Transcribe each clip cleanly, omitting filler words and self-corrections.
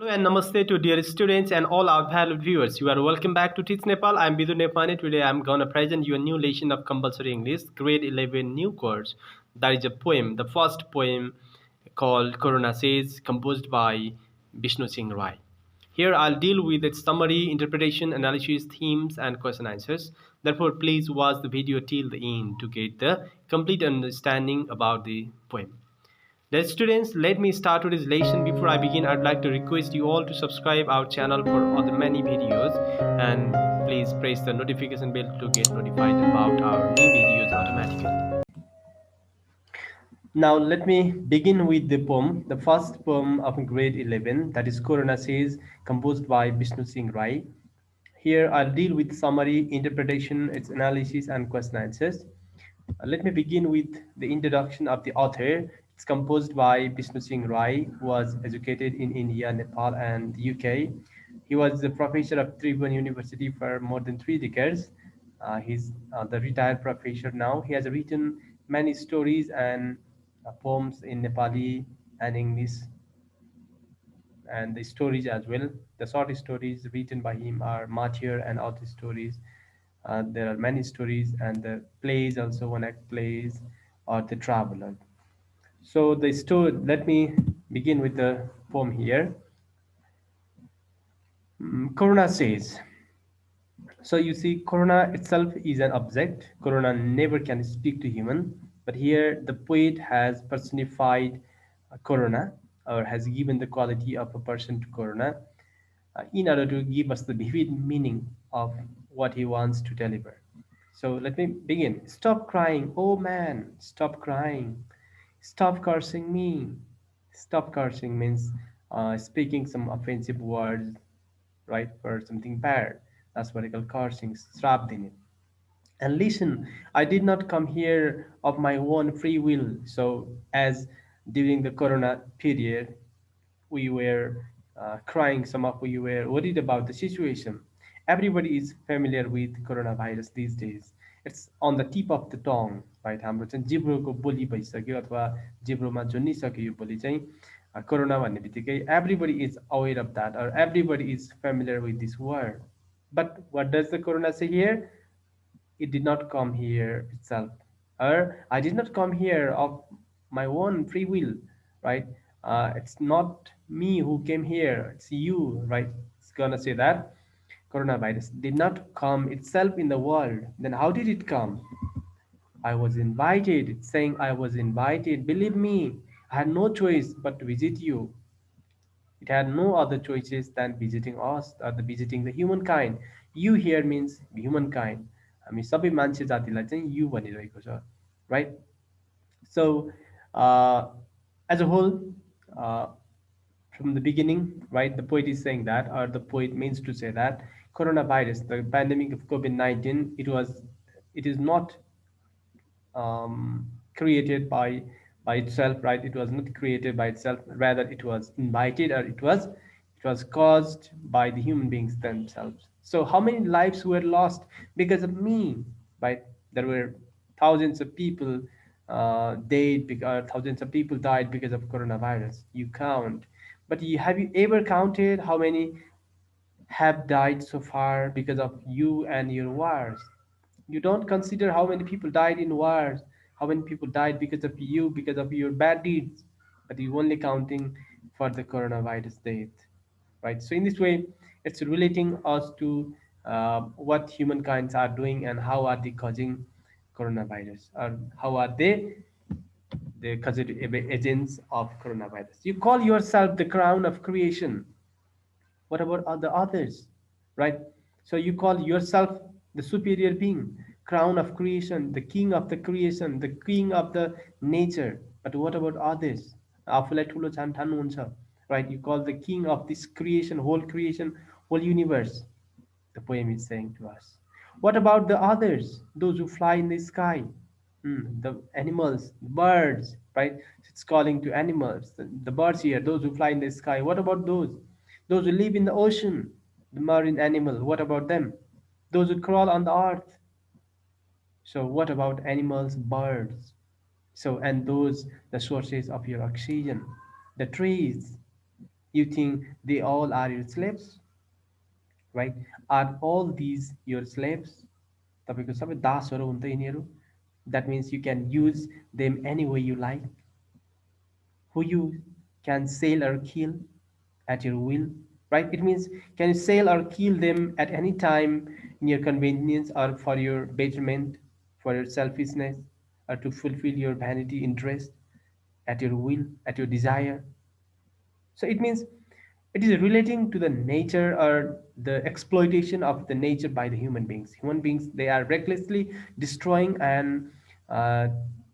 Hello and namaste to dear students and all our valued viewers. You are welcome back to Teach Nepal. I'm Bidur Neupane. Today I'm gonna present you a new lesson of Compulsory English, Grade 11 new course. That is a poem, the first poem called Corona Says, composed by Vishnu Singh Rai. Here I'll deal with its summary, interpretation, analysis, themes, and question answers. Therefore, please watch the video till the end to get the complete understanding about the poem. Dear students, let me start today's lesson. Before I begin, I'd like to request you all to subscribe our channel for other many videos and please press the notification bell to get notified about our new videos automatically. Now let me begin with the poem, the first poem of grade 11, that is Corona Says, composed by Vishnu Singh Rai. Here I'll deal with summary, interpretation, its analysis, and question answers. Let me begin with the introduction of the author. It's composed by Vishnu Singh Rai, who was educated in India, Nepal, and the UK. He was the professor of Tribhuvan University for more than 3 decades. He's the retired professor now. He has written many stories and poems in Nepali and English, and the stories as well. The short stories written by him are Martyr and other stories. There are many stories and the plays also, one act plays or the traveler. So the story, let me begin with the poem here. Corona says, so you see, Corona itself is an object. Corona never can speak to human, but here the poet has personified Corona, or has given the quality of a person to Corona, in order to give us the vivid meaning of what he wants to deliver. So let me begin. Stop crying, oh man, stop crying. Stop cursing me. Stop cursing means speaking some offensive words, right, for something bad. That's what I call cursing, strapped in it. And listen, I did not come here of my own free will. So, as during the Corona period, we were crying, some of we were worried about the situation. Everybody is familiar with coronavirus these days. It's on the tip of the tongue, right? हाम्रो चाहिँ जिब्रोको बोली भइसक्यो अथवा जिब्रोमा झुन्डिसक्यो यो बोली चाहिँ corona भन्ने बित्तिकै everybody is aware of that, or everybody is familiar with this word. But what does the corona say here? It did not come here itself, or I did not come here of my own free will, right? It's not me who came here, it's you, right? It's gonna say that coronavirus did not come itself in the world. Then how did it come? I was invited. It's saying I was invited. Believe me, I had no choice but to visit you. It had no other choices than visiting us, or the visiting the humankind. You here means humankind. हामी सबै मान्छे जातिलाई चाहिँ you भनिरहेको छ, right? So uh, as a whole, uh, from the beginning, right, the poet is saying that, or the poet means to say that coronavirus, the pandemic of COVID-19, it is not created by itself, right? It was not created by itself, rather it was invited, or it was caused by the human beings themselves. So how many lives were lost because of me, right? There were thousands of people died because thousands of people died because of coronavirus. You count, but have you ever counted how many have died so far because of you and your wars? You don't consider how many people died in wars, how many people died because of you, because of your bad deeds, but you only counting for the coronavirus death, right? So in this way, it's relating us to what humankinds are doing and how are they causing coronavirus, or how are they the causative agents of coronavirus. You call yourself the crown of creation. What about the others, right? So you call yourself the superior being, crown of creation, the king of the creation, the king of the nature. But what about others? आफूलाई ठुलो ठान्नुहुन्छ, right? You call the king of this creation, whole universe. The poem is saying to us. What about the others, those who fly in the sky? The animals, birds, right? It's calling to animals, the birds here, those who fly in the sky. What about those? Those who live in the ocean, the marine animal, what about them? Those who crawl on the earth. So what about animals, birds? So, and those, the sources of your oxygen, the trees. You think they all are your slaves, right? Are all these your slaves? तपाईँको सबै दासहरू हुन् त यिनीहरू? That means you can use them any way you like, who you can sell or kill at your will, right? It means can you sell or kill them at any time in your convenience or for your betterment, for your selfishness, or to fulfill your vanity interest at your will, at your desire. So it means it is relating to the nature or the exploitation of the nature by the human beings. Human beings, they are recklessly destroying and uh,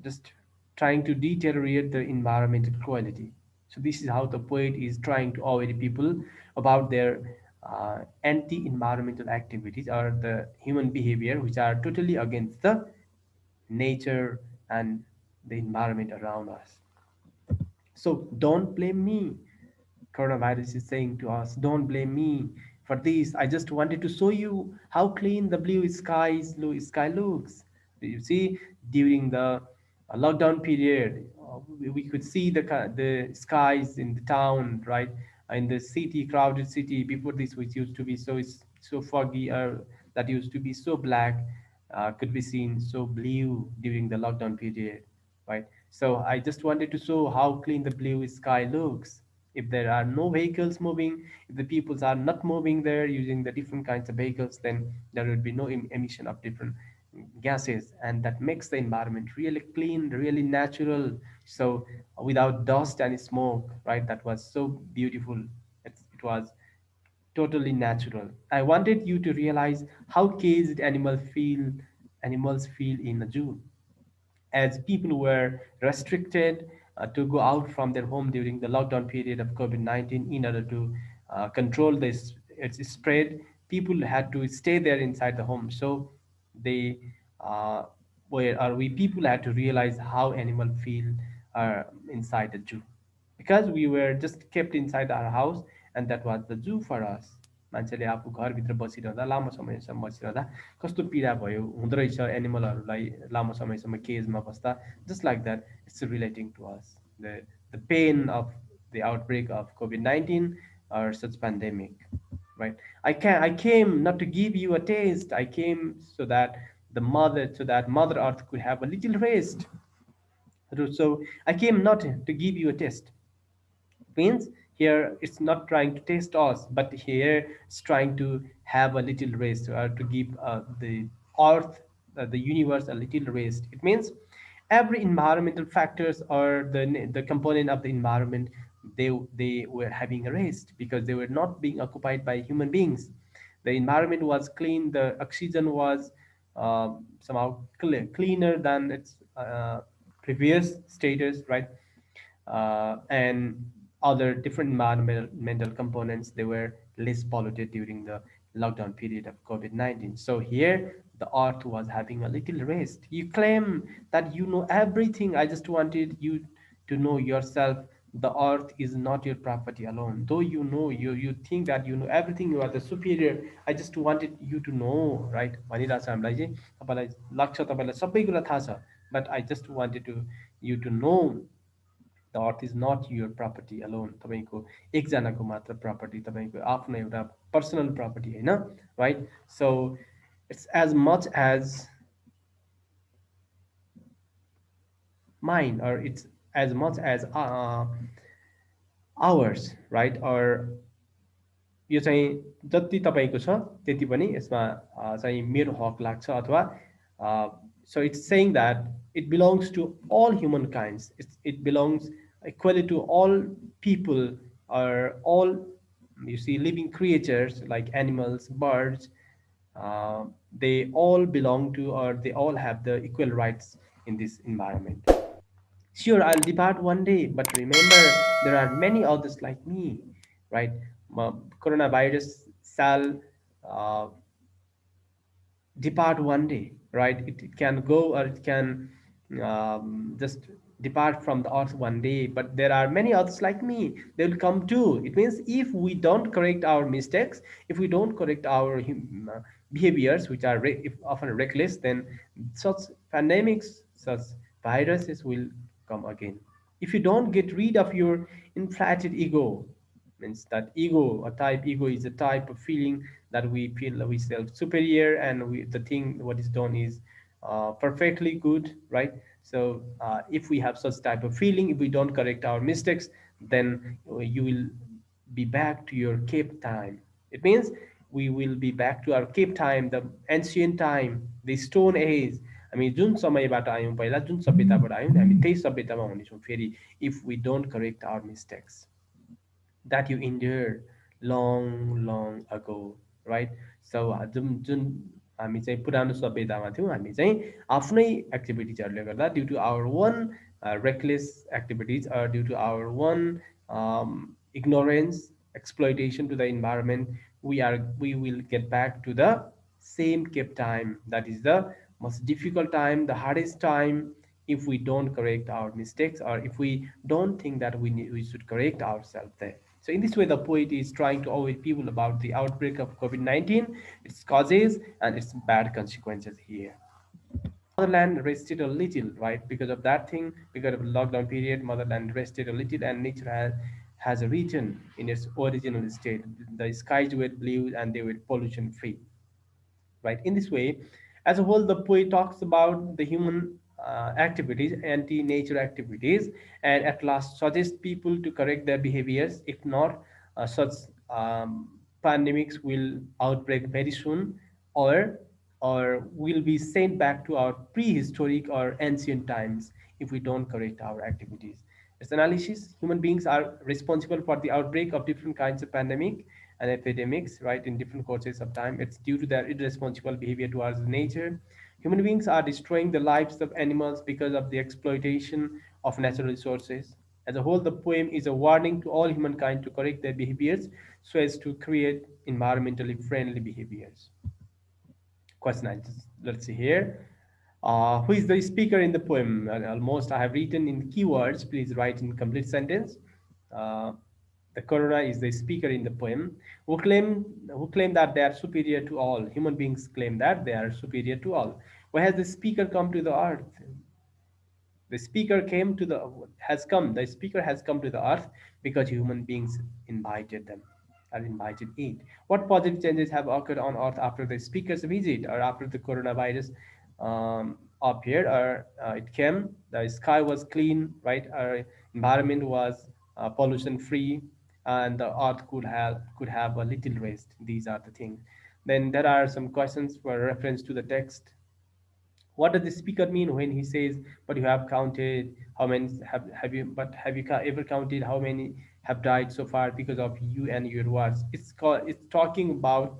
just trying to deteriorate the environmental quality. So this is how the poet is trying to aware people about their anti-environmental activities or the human behavior which are totally against the nature and the environment around us. So don't blame me. Coronavirus is saying to us, don't blame me for this. I just wanted to show you how clean the blue sky looks. You see, during the lockdown period, we could see the skies in the town, right? In the city, crowded city. Before this, which used to be so foggy, or that used to be so black, could be seen so blue during the lockdown period, right? So I just wanted to show how clean the blue sky looks. If there are no vehicles moving, if the peoples are not moving there using the different kinds of vehicles, then there would be no emission of different gases, and that makes the environment really clean, really natural. So without dust and smoke, right? That was so beautiful. It was totally natural. I wanted you to realize how caged animals feel in a zoo, as people were restricted to go out from their home during the lockdown period of COVID-19 in order to control its spread. People had to stay there inside the home. So they we people had to realize how animals feel inside the zoo, because we were just kept inside our house, and that was the zoo for us. मान्छेले आफू घरभित्र बसिरहँदा लामो समयसम्म बसिरहँदा कस्तो पीडा भयो हुँदो रहेछ एनिमलहरूलाई लामो समयसम्म केजमा बस्दा. Just like that, it's relating to us, the pain of the outbreak of COVID-19 or such pandemic, right? I came not to give you a taste. I came so that Mother Earth could have a little rest. So I came not to give you a test. Means here it's not trying to test us, but here it's trying to have a little rest, or to give the earth, the universe, a little rest. It means every environmental factors or the component of the environment, they were having a rest because they were not being occupied by human beings. The environment was clean, the oxygen was somehow cleaner than its previous status, right? And other different environmental components, they were less polluted during the lockdown period of COVID-19. So here the earth was having a little rest. You claim that you know everything. I just wanted you to know yourself. The earth is not your property alone. Though you know, you think that you know everything, you are the superior. I just wanted you to know, right? भनिरहेको छ हामीलाई चाहिँ, तपाईँलाई लाग्छ तपाईँलाई सबै कुरा थाहा छ, but I just wanted to you to know the earth is not your property alone. तपाईँको एकजनाको मात्र property, तपाईँको आफ्नो एउटा personal property होइन, right? So it's as much as mine, or it's as much as ours, right? Or यो चाहिँ जति तपाईँको छ त्यति पनि यसमा चाहिँ मेरो हक लाग्छ, अथवा so it's saying that it belongs to all humankinds. It belongs equally to all people, or all, you see, living creatures like animals, birds. They all belong to, or they all have the equal rights in this environment. Sure, I'll depart one day, but remember, there are many others like me, right? Coronavirus shall uh, depart one day, right? It can go, or it can just depart from the earth one day, but there are many others like me. They will come too. It means if we don't correct our mistakes, if we don't correct our behaviors, which are if often reckless, then such pandemics, such viruses will come again. If you don't get rid of your inflated ego, Means that ego, a type ego is a type of feeling that we feel we self superior, and the thing what is done is perfectly good, right? So if we have such type of feeling, if we don't correct our mistakes, then you will be back to your cave time. It means we will be back to our cave time, the ancient time, the stone age. हामी जुन समयबाट आयौँ पहिला, जुन सभ्यताबाट आयौँ, हामी त्यही सभ्यतामा हुनेछौँ फेरि, if we don't correct our mistakes that you endured long long ago, right? So जुन जुन हामी चाहिँ पुरानो सभ्यतामा थियौँ, हामी चाहिँ आफ्नै एक्टिभिटिजहरूले गर्दा, due to our own reckless activities, or due to our one ignorance, exploitation to the environment, we will get back to the same kept time. That is the most difficult time, the hardest time, if we don't correct our mistakes, or if we don't think that we should correct ourselves there. So in this way, the poet is trying to aware people about the outbreak of COVID-19, its causes, and its bad consequences here. Motherland rested a little, right? Because of that thing, because of the lockdown period, motherland rested a little, and nature has returned in its original state. The skies were blue and they were pollution free, right? In this way, as a whole, the poet talks about the human activities, anti-nature activities, and at last suggests people to correct their behaviors. If not, such pandemics will outbreak very soon, or will be sent back to our prehistoric or ancient times if we don't correct our activities. Its analysis: human beings are responsible for the outbreak of different kinds of pandemic and epidemics, right, in different courses of time. It's due to their irresponsible behavior towards nature. Human beings are destroying the lives of animals because of the exploitation of natural resources. As a whole, the poem is a warning to all humankind to correct their behaviors so as to create environmentally friendly behaviors. Question I just, let's see here. Who is the speaker in the poem? Almost I have written in keywords. Please write in complete sentence. Uh, the corona is the speaker in the poem. Who claim that they are superior to all. Human beings claim that they are superior to all. Why has the speaker come to the earth? The speaker came to the has come the speaker has come to the earth because human beings invited them, or invited it. What positive changes have occurred on earth after the speaker's visit, or after the coronavirus appeared, or it came? The sky was clean, right? Our environment was pollution free, and the earth could have a little rest. These are the things. Then there are some questions for reference to the text. What does the speaker mean when he says, but you have counted how many have you ever counted how many have died so far because of you and your words? It's talking about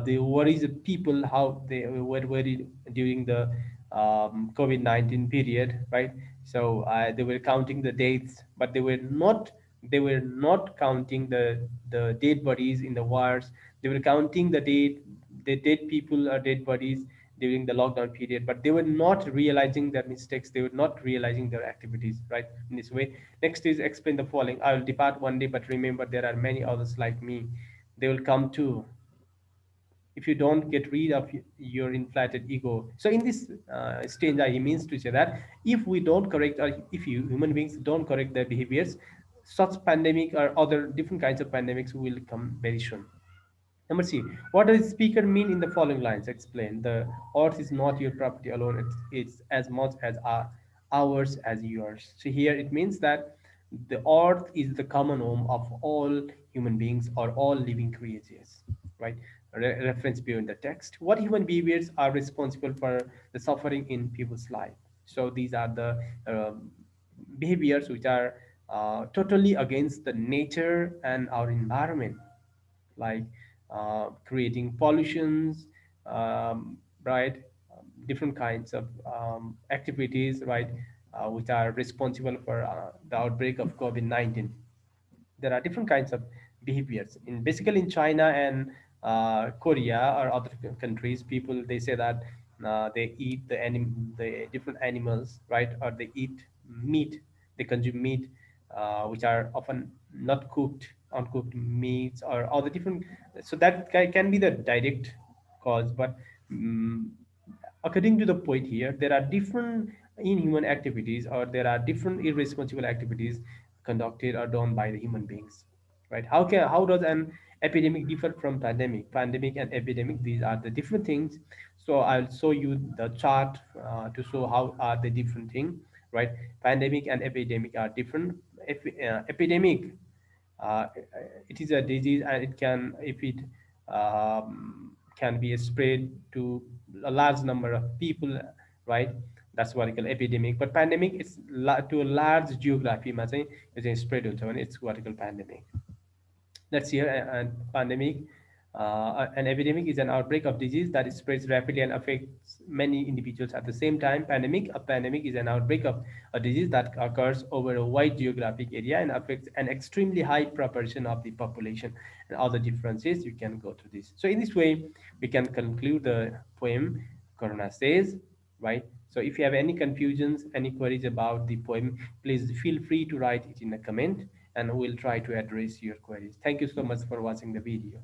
the worries of people, how they were worried during the COVID-19 period, right? So they were counting the deaths, but they were not counting the dead bodies in the wars. They were counting the dead people or dead bodies during the lockdown period, but they were not realizing their mistakes. They were not realizing their activities, right? In this way, next is explain the following: I will depart one day, but remember there are many others like me. They will come too if you don't get rid of your inflated ego. So in this stanza, he means to say that if we don't correct, or if you human beings don't correct their behaviors, such pandemic or other different kinds of pandemics will come very soon. Number C. What does speaker mean in the following lines? Explain. The earth is not your property alone. It's as much as ours as yours. So here it means that the earth is the common home of all human beings or all living creatures. Right? Reference beyond the text. What human behaviors are responsible for the suffering in people's life? So these are the behaviors which are totally against the nature and our environment, like creating pollutions, right? Different kinds of activities, right? Which are responsible for the outbreak of COVID-19. There are different kinds of behaviors in basically in China and Korea or other countries. People, they say that they eat the different animals, right? Or they eat meat, they consume meat which are often not cooked, uncooked meats or other different. So that can be the direct cause, but um, according to the point here, there are different inhuman activities, or there are different irresponsible activities conducted or done by the human beings. right? How does an epidemic differ from pandemic? Pandemic and epidemic, these are the different things. So I'll show you the chart to show how are the different thing, right? Pandemic and epidemic are different. Epidemic, it is a disease, and it can, if it can be spread to a large number of people, right? That's what I call epidemic. But pandemic, it's to a large geography मा चाहिँ यो चाहिँ spread हुन्छ भने it's what I call pandemic. Let's see here, a pandemic. An epidemic is an outbreak of disease that spreads rapidly and affects many individuals at the same time. A pandemic is an outbreak of a disease that occurs over a wide geographic area and affects an extremely high proportion of the population. And all the differences, you can go through this. So in this way, we can conclude the poem. Corona says, right? So if you have any confusions, any queries about the poem, please feel free to write it in a comment, and we'll try to address your queries. Thank you so much for watching the video.